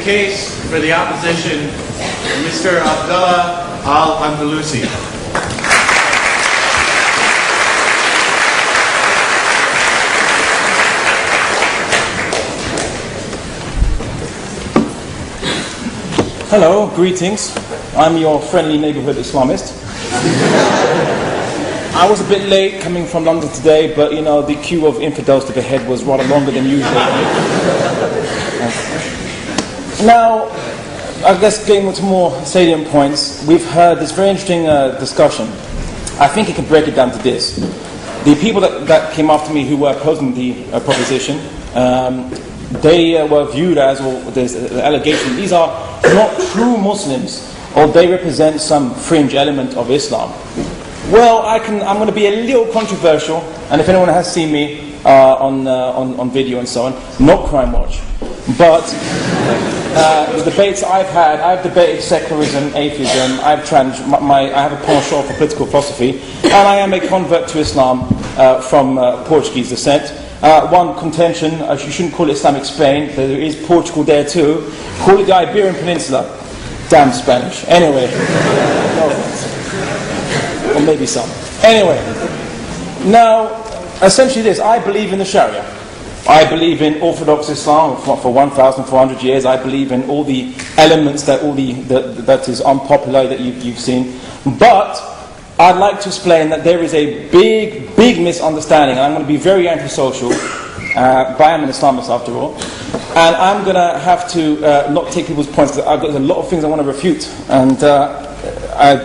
case for the opposition, Mr. Abdullah Andalusi. Hello, greetings. I'm your friendly neighborhood Islamist. I was a bit late coming from London today, but you know, the queue of infidels to behead was rather longer than usual. Now, I guess getting into more salient points, we've heard this very interesting discussion. I think you can break it down to this. The people that came after me who were opposing the proposition, they were viewed as, or there's an allegation, these are not true Muslims, or they represent some fringe element of Islam. Well, I'm going to be a little controversial, and if anyone has seen me on video and so on, not crime watch. But the debates I've debated secularism, atheism, I have a penchant for political philosophy, and I am a convert to Islam from Portuguese descent. One contention, you shouldn't call it Islamic Spain, there is Portugal there too. Call it the Iberian Peninsula. Damn Spanish. Anyway. Or maybe some. Anyway. Now, essentially this, I believe in the Sharia. I believe in Orthodox Islam for 1,400 years. I believe in all the elements that that is unpopular that you've seen. But I'd like to explain that there is a big misunderstanding, and I'm going to be very antisocial, but I am an Islamist after all, and I'm going to have to not take people's points, because I've got a lot of things I want to refute, and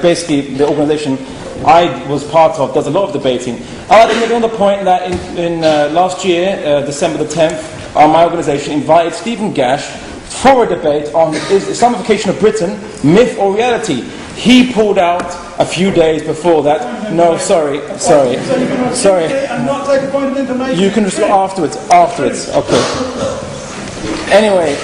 basically the organisation I was part of does a lot of debating. I'd like to make on the point that in last year, December the 10th, my organisation invited Stephen Gash for a debate on Islamification of Britain, myth or reality. He pulled out a few days before that. No, sorry. And not take a point of information. You can just afterwards. Okay. Anyway,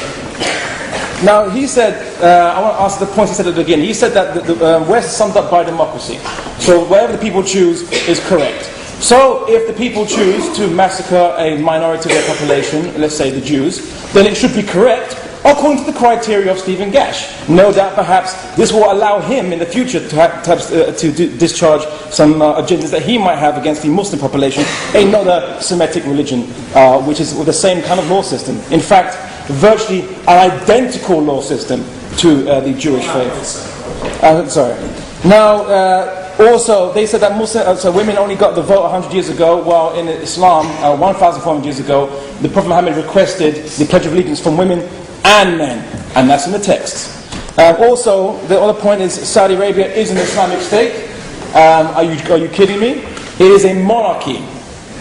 now he said, I want to answer the point he said at the beginning. He said that the West is summed up by democracy. So whatever the people choose is correct. So if the people choose to massacre a minority of their population, let's say the Jews, then it should be correct according to the criteria of Stephen Gash. No doubt perhaps this will allow him in the future to discharge some agendas that he might have against the Muslim population, another Semitic religion, which is with the same kind of law system. In fact, virtually an identical law system to the Jewish faith. Now, also, they said that so women only got the vote 100 years ago, while in Islam, 1,400 years ago, the Prophet Muhammad requested the Pledge of Allegiance from women and men, and that's in the text. Also, the other point is Saudi Arabia is an Islamic state. Are you kidding me? It is a monarchy,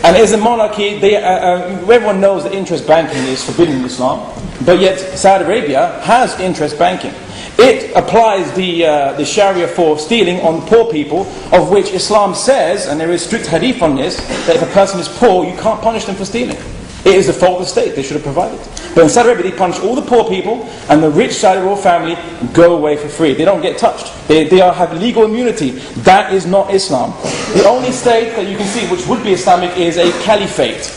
and as a monarchy, everyone knows that interest banking is forbidden in Islam, but yet Saudi Arabia has interest banking. It applies the Sharia for stealing on poor people, of which Islam says, and there is strict hadith on this, that if a person is poor, you can't punish them for stealing. It is the fault of the state, they should have provided. But in Saudi Arabia, they punish all the poor people, and the rich Saudi royal family go away for free. They don't get touched. They have legal immunity. That is not Islam. The only state that you can see which would be Islamic is a caliphate.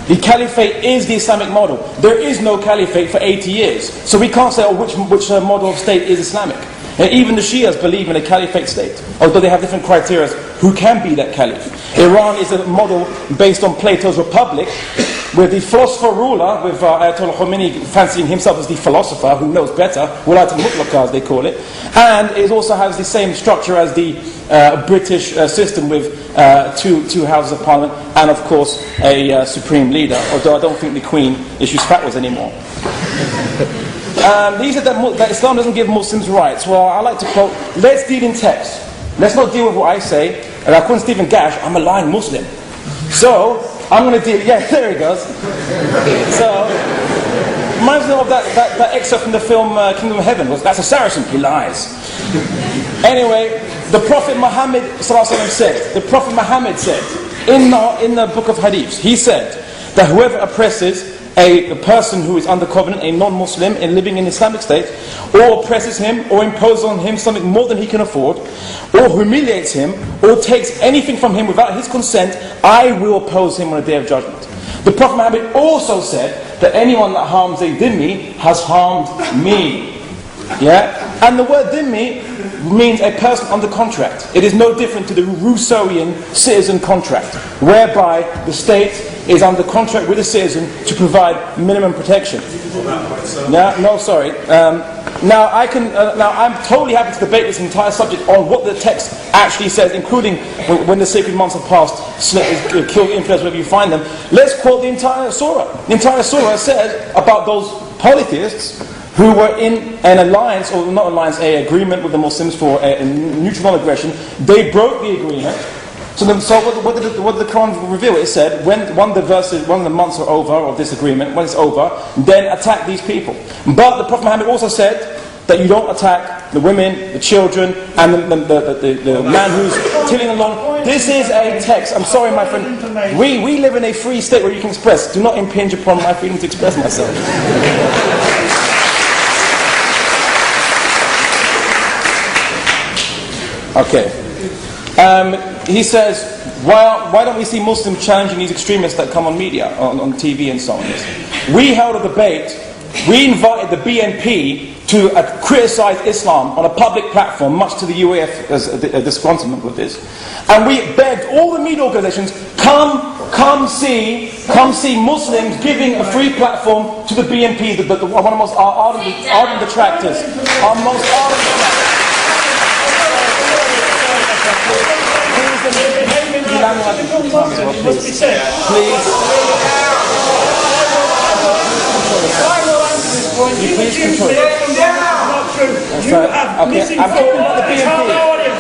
The caliphate is the Islamic model. There is no caliphate for 80 years. So we can't say which model of state is Islamic. And even the Shias believe in a caliphate state, although they have different criteria who can be that caliph. Iran is a model based on Plato's Republic, with the philosopher ruler, with Ayatollah Khomeini fancying himself as the philosopher who knows better, Wilayat al-Mutlaqah as they call it, and it also has the same structure as the British system with two houses of parliament and of course a supreme leader, although I don't think the Queen issues fatwas anymore. He said that Islam doesn't give Muslims rights. Well, I like to quote, let's deal in text. Let's not deal with what I say. And according to Stephen Gash, I'm a lying Muslim. So, I'm going to deal, yeah, there he goes. So, reminds me of that excerpt from the film Kingdom of Heaven. That's a Saracen, he lies. Anyway, the Prophet Muhammad said, in the book of Hadiths, he said that whoever oppresses a person who is under covenant, a non-Muslim, and living in Islamic state, or oppresses him, or imposes on him something more than he can afford, or humiliates him, or takes anything from him without his consent, I will oppose him on the Day of Judgment. The Prophet Muhammad also said that anyone that harms a dhimmi has harmed me. Yeah? And the word dhimmi means a person under contract. It is no different to the Rousseauian citizen contract, whereby the state is under contract with a citizen to provide minimum protection. Now, no, sorry. Now I'm totally happy to debate this entire subject on what the text actually says, including when the sacred months have passed, kill infidels wherever you find them. Let's quote the entire surah. The entire surah says about those polytheists who were in an alliance, or not alliance, an agreement with the Muslims for a neutral non-aggression. They broke the agreement. So what did the Quran reveal? It said, when the months are over of this agreement, when it's over, then attack these people. But the Prophet Muhammad also said that you don't attack the women, the children, and the man who's tilling along. This is a text. I'm sorry, my friend. We live in a free state where you can express. Do not impinge upon my freedom to express myself. Okay. He says, why don't we see Muslims challenging these extremists that come on media, on TV and so on? We held a debate. We invited the BNP to criticize Islam on a public platform, much to the UAF's disgruntlement with this. And we begged all the media organizations, come see Muslims giving a free platform to the BNP, one of the most ardent detractors. Our most ardent detractors. Please. Please control it. Okay,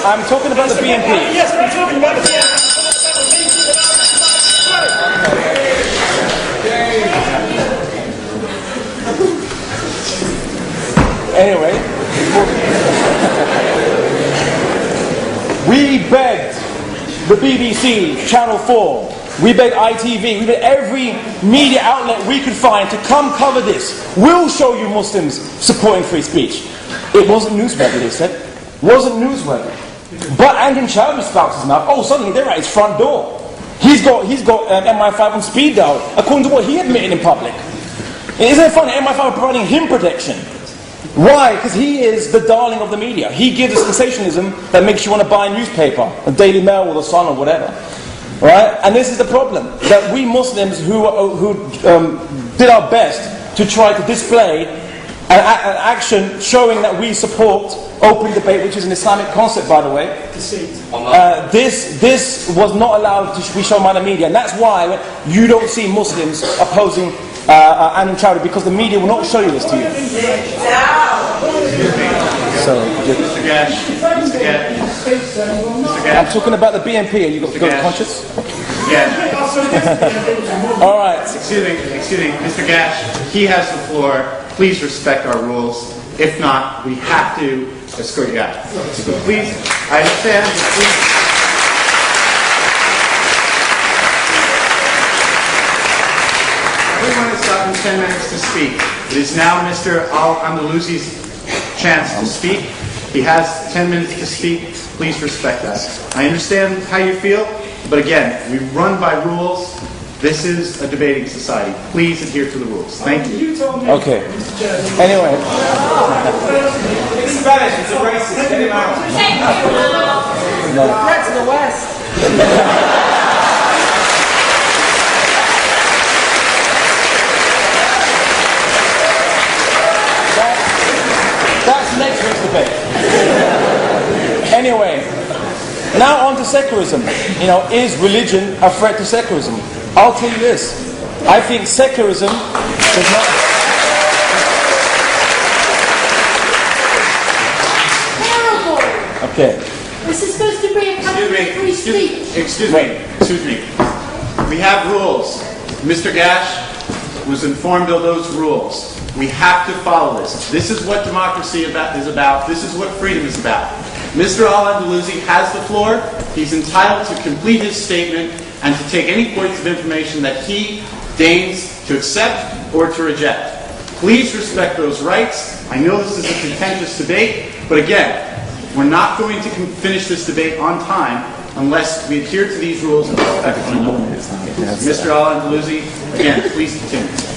I'm talking about the BNP. Yes, I'm talking about the BNP. Anyway, we begged the BBC, Channel 4, we begged ITV, we begged every media outlet we could find to come cover this. We'll show you Muslims supporting free speech. It wasn't newsworthy, they said. Wasn't newsworthy. But Andrew Chowdhury spouts his mouth. Oh, suddenly they're at his front door. He's got MI5 on speed dial, according to what he admitted in public. Isn't it funny? MI5 are providing him protection. Why? Because he is the darling of the media. He gives a sensationalism that makes you want to buy a newspaper, a Daily Mail or the Sun or whatever. Right? And this is the problem, that we Muslims who did our best to try to display an action showing that we support open debate, which is an Islamic concept, by the way. This was not allowed to be shown by the media, and that's why you don't see Muslims opposing Andrew Chowdhury, because the media will not show you this to you. So, Mr. Gash, I'm talking about the BNP. Are you got conscious? Yeah. All right. Excuse me, Mr. Gash. He has the floor. Please respect our rules. If not, we have to escort you out. So please, I understand. Please. Everyone is stopping 10 minutes to speak. It is now Mr. Andalusi's chance to speak. He has 10 minutes to speak. Please respect that. I understand how you feel, but again, we run by rules. This is a debating society. Please adhere to the rules. Thank you. Okay. Anyway. It's Spanish. It's a racist. Get him out. Threat to the West. That's next week's debate. Anyway, now on to secularism. Is religion a threat to secularism? I'll tell you this. I think secularism does not... Terrible! Okay. This is supposed to be a country of free speech. Excuse me. We have rules. Mr. Gash was informed of those rules. We have to follow this. This is what democracy is about. This is what freedom is about. Mr. Al-Andalusi has the floor. He's entitled to complete his statement and to take any points of information that he deigns to accept or to reject. Please respect those rights. I know this is a contentious debate, but again, we're not going to finish this debate on time unless we adhere to these rules and respect one another. Mr. Andalusi, again, please continue.